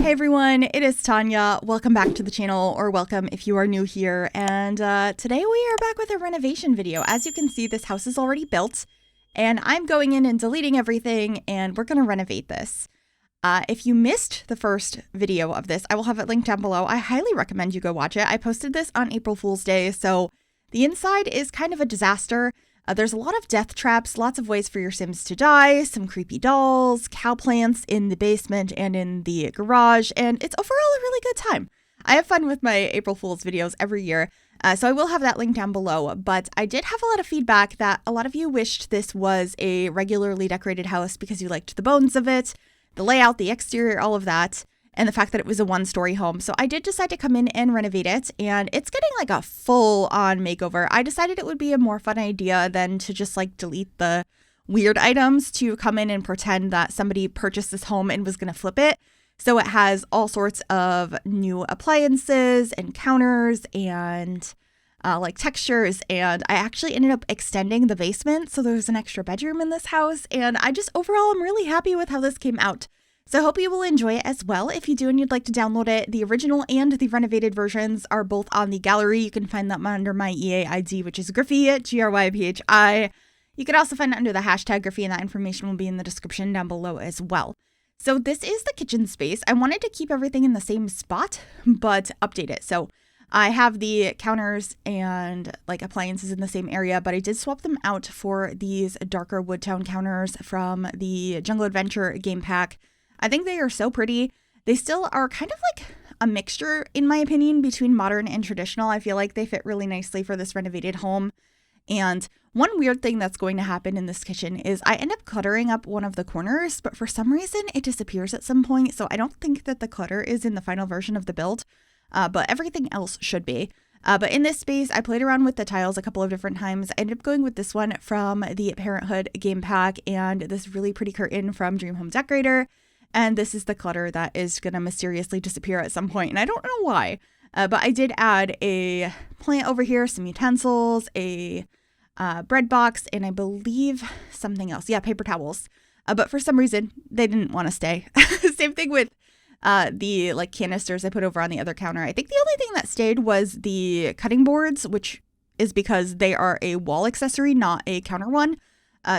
Hey everyone, it is Tanya. Welcome back to the channel, or welcome if you are new here. And today we are back with a renovation video. As you can see, this house is already built, and I'm going in and deleting everything, and we're going to renovate this. If you missed the first video of this, I will have it linked down below. I highly recommend you go watch it. I posted this on April Fool's Day, so the inside is kind of a disaster. There's a lot of death traps, lots of ways for your Sims to die, some creepy dolls, cow plants in the basement and in the garage, and it's overall a really good time. I have fun with my April Fool's videos every year, so I will have that link down below, but I did have a lot of feedback that a lot of you wished this was a regularly decorated house because you liked the bones of it, the layout, the exterior, all of that, and the fact that it was a one-story home. So I did decide to come in and renovate it, and it's getting like a full-on makeover. I decided it would be a more fun idea than to just like delete the weird items, to come in and pretend that somebody purchased this home and was going to flip it. So it has all sorts of new appliances and counters and like textures, and I actually ended up extending the basement, so there's an extra bedroom in this house, and I just overall am really happy with how this came out. So I hope you will enjoy it as well. If you do and you'd like to download it, the original and the renovated versions are both on the gallery. You can find them under my EA ID, which is Gryphi, Gryphi. You can also find it under the hashtag Gryphi, and that information will be in the description down below as well. So this is the kitchen space. I wanted to keep everything in the same spot, but update it. So I have the counters and like appliances in the same area, but I did swap them out for these darker wood tone counters from the Jungle Adventure game pack. I think they are so pretty. They still are kind of like a mixture, in my opinion, between modern and traditional. I feel like they fit really nicely for this renovated home. And one weird thing that's going to happen in this kitchen is I end up cluttering up one of the corners, but for some reason it disappears at some point. So I don't think that the clutter is in the final version of the build, but everything else should be. But in this space, I played around with the tiles a couple of different times. I ended up going with this one from the Parenthood game pack and this really pretty curtain from Dream Home Decorator. And this is the clutter that is going to mysteriously disappear at some point, and I don't know why. But I did add a plant over here, some utensils, a bread box, and I believe something else. Yeah, paper towels. But for some reason, they didn't want to stay. Same thing with the like canisters I put over on the other counter. I think the only thing that stayed was the cutting boards, which is because they are a wall accessory, not a counter one.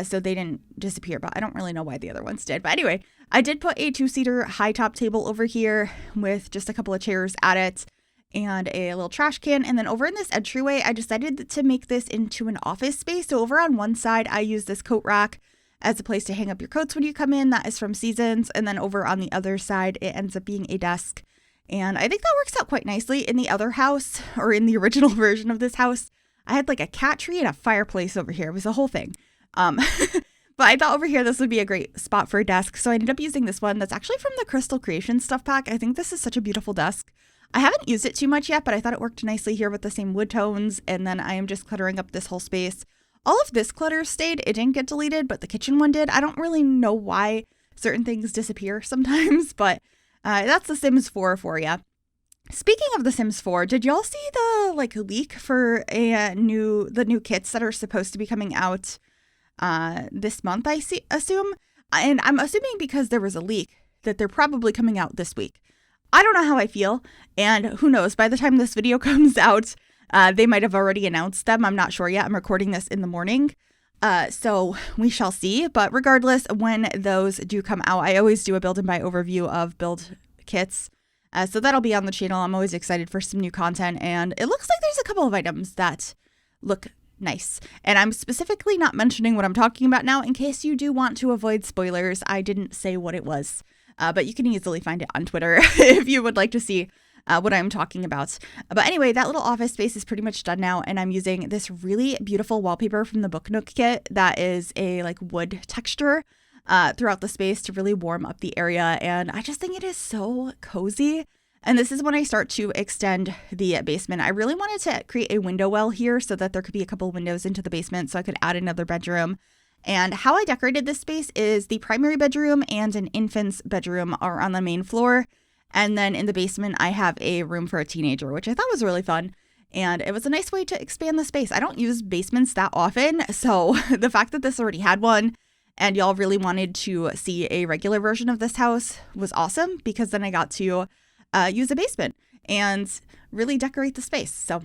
So they didn't disappear, but I don't really know why the other ones did. But anyway, I did put a 2-seater high top table over here with just a couple of chairs at it and a little trash can. And then over in this entryway, I decided to make this into an office space. So over on one side, I use this coat rack as a place to hang up your coats when you come in. That is from Seasons. And then over on the other side, it ends up being a desk. And I think that works out quite nicely. In the other house, or in the original version of this house, I had like a cat tree and a fireplace over here. It was a whole thing. But I thought over here this would be a great spot for a desk, so I ended up using this one that's actually from the Crystal Creation stuff pack. I think this is such a beautiful desk. I haven't used it too much yet, but I thought it worked nicely here with the same wood tones, and then I am just cluttering up this whole space. All of this clutter stayed. It didn't get deleted, but the kitchen one did. I don't really know why certain things disappear sometimes, but that's The Sims 4 for you. Speaking of The Sims 4, did y'all see the like leak for the new kits that are supposed to be coming out this month, assume? And I'm assuming because there was a leak that they're probably coming out this week. I don't know how I feel, and who knows, by the time this video comes out, they might have already announced them. I'm not sure yet. I'm recording this in the morning, so we shall see. But regardless, when those do come out, I always do a build and buy overview of build kits. So that'll be on the channel. I'm always excited for some new content, and it looks like there's a couple of items that look nice. And I'm specifically not mentioning what I'm talking about now in case you do want to avoid spoilers. I didn't say what it was, but you can easily find it on Twitter if you would like to see what I'm talking about. But anyway, that little office space is pretty much done now, and I'm using this really beautiful wallpaper from the Book Nook kit that is a like wood texture throughout the space to really warm up the area, and I just think it is so cozy. And this is when I start to extend the basement. I really wanted to create a window well here so that there could be a couple windows into the basement so I could add another bedroom. And how I decorated this space is the primary bedroom and an infant's bedroom are on the main floor. And then in the basement, I have a room for a teenager, which I thought was really fun. And it was a nice way to expand the space. I don't use basements that often, so the fact that this already had one and y'all really wanted to see a regular version of this house, was awesome, because then I got to use a basement and really decorate the space. So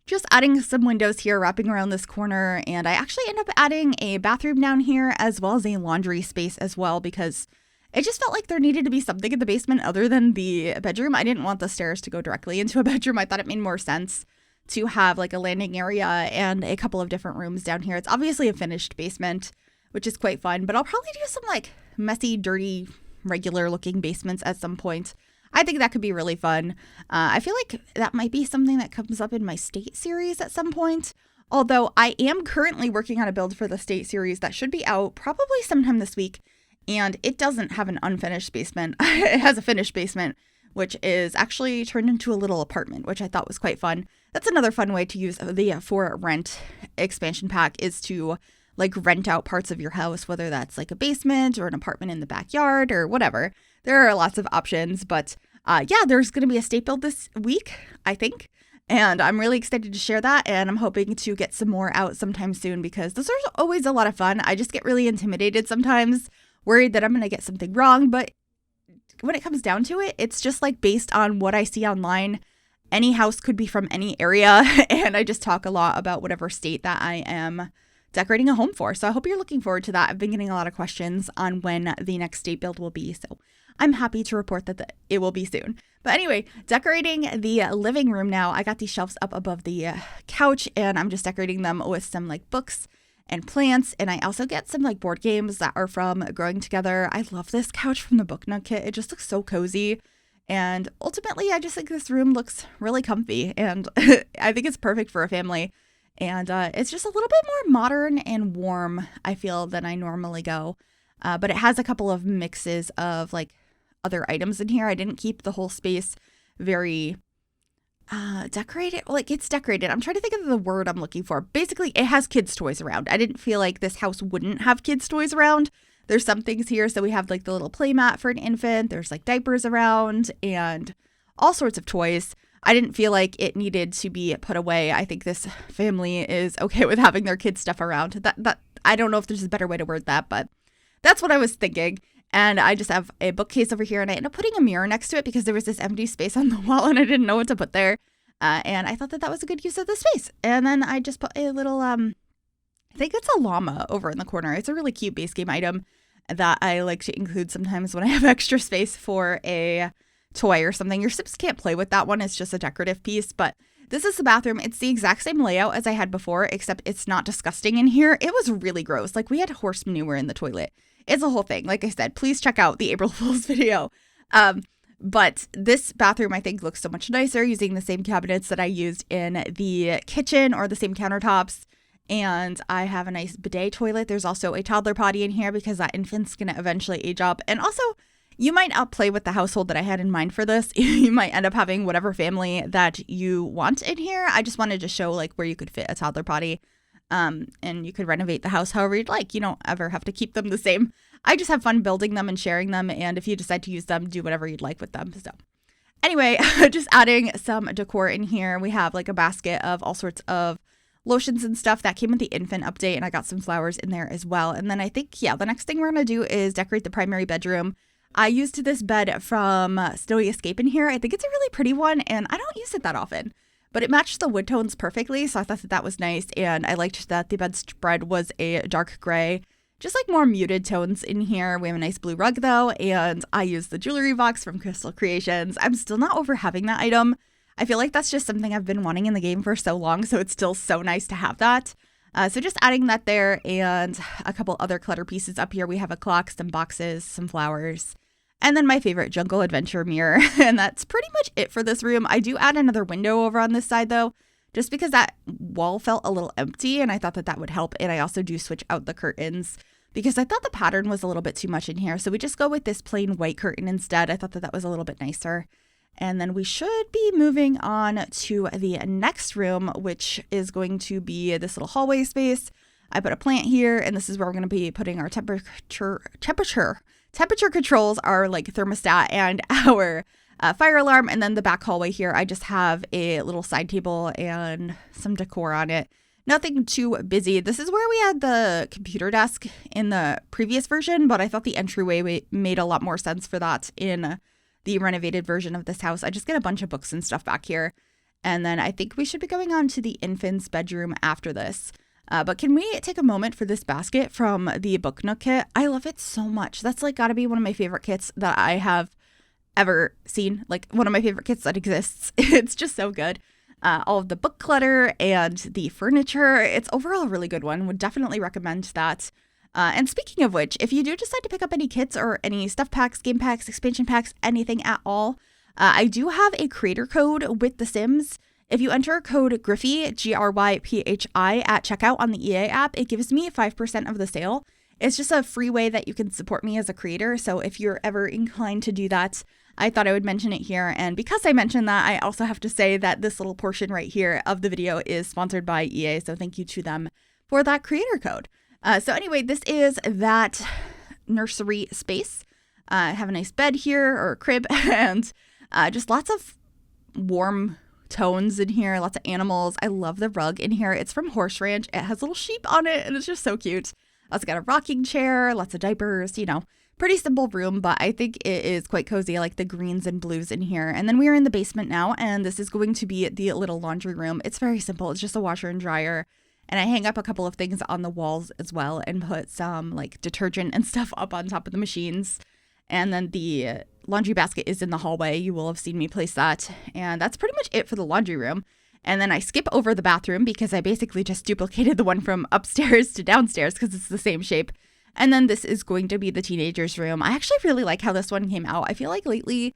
just adding some windows here, wrapping around this corner, and I actually end up adding a bathroom down here as well as a laundry space as well, because it just felt like there needed to be something in the basement other than the bedroom. I didn't want the stairs to go directly into a bedroom. I thought it made more sense to have like a landing area and a couple of different rooms down here. It's obviously a finished basement, which is quite fun, but I'll probably do some like messy, dirty, regular looking basements at some point. I think that could be really fun. I feel like that might be something that comes up in my state series at some point. Although I am currently working on a build for the state series that should be out probably sometime this week. And it doesn't have an unfinished basement. It has a finished basement, which is actually turned into a little apartment, which I thought was quite fun. That's another fun way to use the for rent expansion pack, is to like rent out parts of your house, whether that's like a basement or an apartment in the backyard or whatever. There are lots of options, but yeah, there's going to be a state build this week, I think. And I'm really excited to share that. And I'm hoping to get some more out sometime soon, because those are always a lot of fun. I just get really intimidated sometimes, worried that I'm going to get something wrong. But when it comes down to it, it's just like based on what I see online. Any house could be from any area. And I just talk a lot about whatever state that I am decorating a home for. So I hope you're looking forward to that. I've been getting a lot of questions on when the next state build will be. So I'm happy to report that it will be soon. But anyway, decorating the living room now. I got these shelves up above the couch, and I'm just decorating them with some like books and plants. And I also get some like board games that are from Growing Together. I love this couch from the Book Nook kit. It just looks so cozy. And ultimately, I just think this room looks really comfy, and I think it's perfect for a family. And it's just a little bit more modern and warm, I feel, than I normally go. But it has a couple of mixes of like other items in here. I didn't keep the whole space very decorated. Like, it's decorated. I'm trying to think of the word I'm looking for. Basically, it has kids' toys around. I didn't feel like this house wouldn't have kids' toys around. There's some things here. So we have like the little play mat for an infant. There's like diapers around and all sorts of toys. I didn't feel like it needed to be put away. I think this family is okay with having their kids' stuff around. That I don't know if there's a better way to word that, but that's what I was thinking. And I just have a bookcase over here, and I ended up putting a mirror next to it because there was this empty space on the wall and I didn't know what to put there. And I thought that was a good use of the space. And then I just put a little, I think it's a llama over in the corner. It's a really cute base game item that I like to include sometimes when I have extra space for a toy or something. Your Sims can't play with that one. It's just a decorative piece. But this is the bathroom. It's the exact same layout as I had before, except it's not disgusting in here. It was really gross. Like, we had horse manure in the toilet. It's a whole thing. Like I said, please check out the April Fool's video. But this bathroom, I think, looks so much nicer using the same cabinets that I used in the kitchen, or the same countertops. And I have a nice bidet toilet. There's also a toddler potty in here because that infant's going to eventually age up. And also, you might outplay with the household that I had in mind for this. You might end up having whatever family that you want in here. I just wanted to show like where you could fit a toddler potty. And you could renovate the house however you'd like. You don't ever have to keep them the same. I just have fun building them and sharing them. And if you decide to use them, do whatever you'd like with them. So anyway, just adding some decor in here. We have like a basket of all sorts of lotions and stuff that came with the infant update. And I got some flowers in there as well. And then I think, yeah, the next thing we're going to do is decorate the primary bedroom. I used this bed from Snowy Escape in here. I think it's a really pretty one, and I don't use it that often. But it matched the wood tones perfectly, so I thought that was nice. And I liked that the bedspread was a dark gray, just like more muted tones in here. We have a nice blue rug though, and I used the jewelry box from Crystal Creations. I'm still not over having that item. I feel like that's just something I've been wanting in the game for so long, so it's still so nice to have that. So just adding that there, and a couple other clutter pieces up here. We have a clock, some boxes, some flowers, and then my favorite Jungle Adventure mirror. And that's pretty much it for this room. I do add another window over on this side though, just because that wall felt a little empty, and I thought that would help. And I also do switch out the curtains because I thought the pattern was a little bit too much in here. So we just go with this plain white curtain instead. I thought that was a little bit nicer. And then we should be moving on to the next room, which is going to be this little hallway space. I put a plant here, and this is where we're going to be putting our temperature controls, our like thermostat and our fire alarm. And then the back hallway here, I just have a little side table and some decor on it. Nothing too busy. This is where we had the computer desk in the previous version, but I thought the entryway made a lot more sense for that in the renovated version of this house. I just get a bunch of books and stuff back here. And then I think we should be going on to the infant's bedroom after this. But can we take a moment for this basket from the Book Nook kit? I love it so much. That's like gotta be one of my favorite kits that I have ever seen. Like one of my favorite kits that exists. It's just so good. All of the book clutter and the furniture. It's overall a really good one. Would definitely recommend that. And speaking of which, if you do decide to pick up any kits or any stuff packs, game packs, expansion packs, anything at all, I do have a creator code with The Sims. If you enter code Gryphi, Gryphi, at checkout on the EA app, it gives me 5% of the sale. It's just a free way that you can support me as a creator. So if you're ever inclined to do that, I thought I would mention it here. And because I mentioned that, I also have to say that this little portion right here of the video is sponsored by EA. So thank you to them for that creator code. So anyway, this is that nursery space. I have a nice bed here, or crib, and just lots of warm tones in here, lots of animals. I love the rug in here. It's from Horse Ranch. It has little sheep on it, and it's just so cute. Also got a rocking chair, lots of diapers, pretty simple room, but I think it is quite cozy. I like the greens and blues in here. And then we are in the basement now, and this is going to be the little laundry room. It's very simple. It's just a washer and dryer. And I hang up a couple of things on the walls as well and put some like detergent and stuff up on top of the machines. And then the laundry basket is in the hallway. You will have seen me place that. And that's pretty much it for the laundry room. And then I skip over the bathroom because I basically just duplicated the one from upstairs to downstairs because it's the same shape. And then this is going to be the teenagers' room. I actually really like how this one came out. I feel like lately,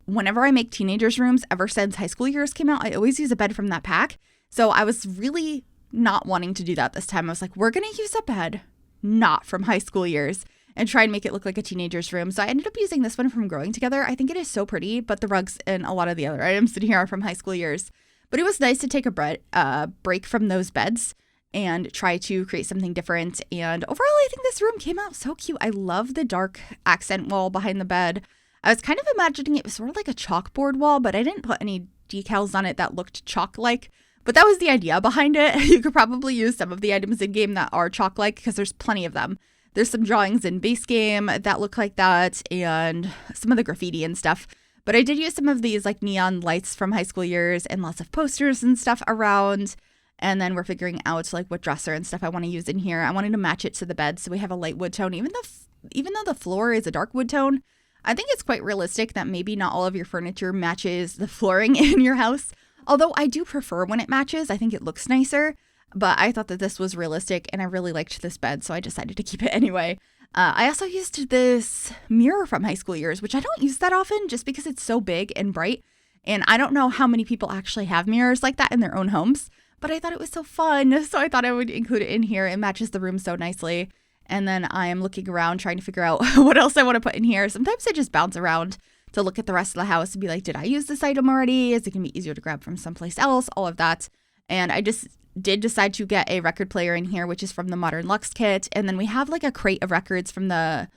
whenever I make teenagers' rooms, ever since high school years came out, I always use a bed from that pack. So I was really not wanting to do that this time. I was like, we're going to use a bed not from high school years and try and make it look like a teenager's room. So I ended up using this one from Growing Together. I think it is so pretty, but the rugs and a lot of the other items in here are from high school years. But it was nice to take a break from those beds and try to create something different. And overall, I think this room came out so cute. I love the dark accent wall behind the bed. I was kind of imagining it was sort of like a chalkboard wall, but I didn't put any decals on it that looked chalk-like. But that was the idea behind it. You could probably use some of the items in game that are chalk-like because there's plenty of them. There's some drawings in base game that look like that and some of the graffiti and stuff. But I did use some of these like neon lights from high school years and lots of posters and stuff around. And then we're figuring out like what dresser and stuff I want to use in here. I wanted to match it to the bed. So we have a light wood tone. Even though the floor is a dark wood tone, I think it's quite realistic that maybe not all of your furniture matches the flooring in your house. Although I do prefer when it matches. I think it looks nicer. But I thought that this was realistic and I really liked this bed. So I decided to keep it anyway. I also used this mirror from high school years, which I don't use that often just because it's so big and bright. And I don't know how many people actually have mirrors like that in their own homes. But I thought it was so fun, so I thought I would include it in here. It matches the room so nicely. And then I am looking around trying to figure out what else I want to put in here. Sometimes I just bounce around to look at the rest of the house and be like, did I use this item already? Is it going to be easier to grab from someplace else? All of that. And I just did decide to get a record player in here, which is from the Modern Lux kit. And then we have like a crate of records from the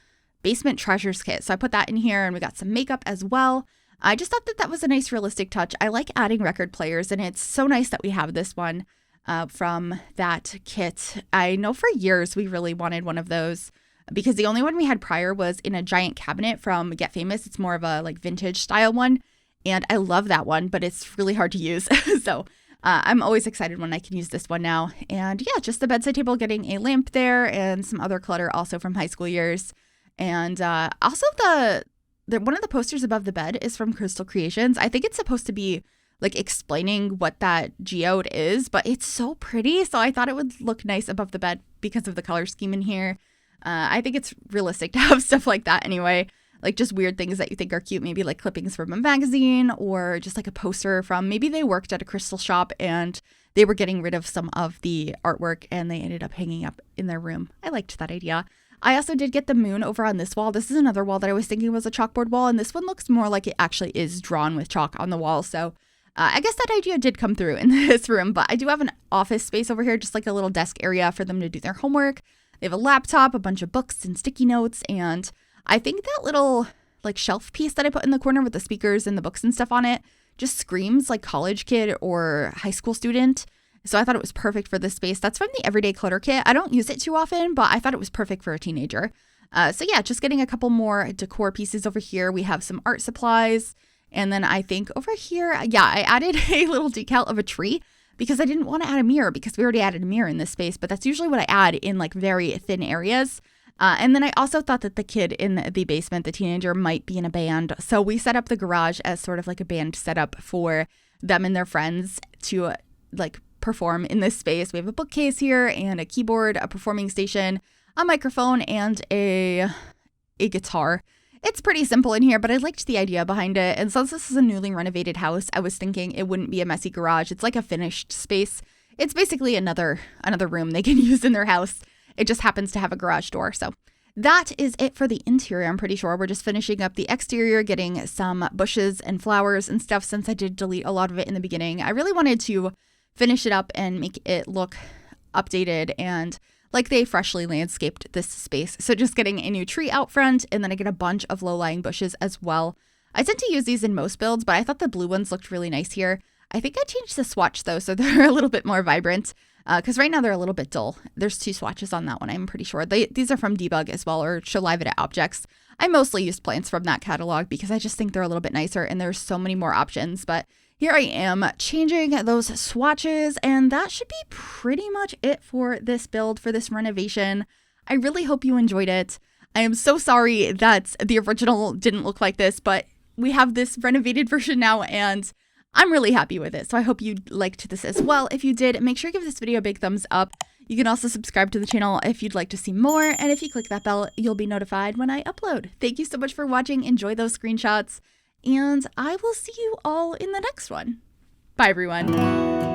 Basement Treasures kit. So I put that in here and we got some makeup as well. I just thought that that was a nice realistic touch. I like adding record players and it's so nice that we have this one from that kit. I know for years we really wanted one of those because the only one we had prior was in a giant cabinet from Get Famous. It's more of a like vintage style one. And I love that one, but it's really hard to use. So I'm always excited when I can use this one now. And yeah, just the bedside table, getting a lamp there and some other clutter also from high school years. And also one of the posters above the bed is from Crystal Creations. I think it's supposed to be like explaining what that geode is, but it's so pretty. So I thought it would look nice above the bed because of the color scheme in here. I think it's realistic to have stuff like that anyway. Like just weird things that you think are cute, maybe like clippings from a magazine or just like a poster from maybe they worked at a crystal shop and they were getting rid of some of the artwork and they ended up hanging up in their room. I liked that idea. I also did get the moon over on this wall. This is another wall that I was thinking was a chalkboard wall, and this one looks more like it actually is drawn with chalk on the wall. So I guess that idea did come through in this room, but I do have an office space over here, just like a little desk area for them to do their homework. They have a laptop, a bunch of books and sticky notes, and I think that little like shelf piece that I put in the corner with the speakers and the books and stuff on it just screams like college kid or high school student. So I thought it was perfect for this space. That's from the Everyday Clutter Kit. I don't use it too often, but I thought it was perfect for a teenager. So yeah, just getting a couple more decor pieces over here. We have some art supplies. And then I think over here, yeah, I added a little decal of a tree because I didn't want to add a mirror because we already added a mirror in this space, but that's usually what I add in like very thin areas. And then I also thought that the kid in the basement, the teenager, might be in a band. So we set up the garage as sort of like a band setup for them and their friends to like perform in this space. We have a bookcase here and a keyboard, a performing station, a microphone, and a guitar. It's pretty simple in here, but I liked the idea behind it. And since this is a newly renovated house, I was thinking it wouldn't be a messy garage. It's like a finished space. It's basically another room they can use in their house. It just happens to have a garage door. So that is it for the interior. I'm pretty sure we're just finishing up the exterior, getting some bushes and flowers and stuff since I did delete a lot of it in the beginning. I really wanted to finish it up and make it look updated and like they freshly landscaped this space. So just getting a new tree out front, and then I get a bunch of low-lying bushes as well. I tend to use these in most builds, but I thought the blue ones looked really nice here. I think I changed the swatch though, so they're a little bit more vibrant because right now they're a little bit dull. There's 2 swatches on that one, I'm pretty sure. These are from Debug as well, or Show Live at Objects. I mostly used plants from that catalog because I just think they're a little bit nicer and there's so many more options. But here I am changing those swatches, and that should be pretty much it for this build, for this renovation. I really hope you enjoyed it. I am so sorry that the original didn't look like this, but we have this renovated version now, and I'm really happy with it. So I hope you liked this as well. If you did, make sure you give this video a big thumbs up. You can also subscribe to the channel if you'd like to see more, and if you click that bell, you'll be notified when I upload. Thank you so much for watching. Enjoy those screenshots. And I will see you all in the next one. Bye, everyone.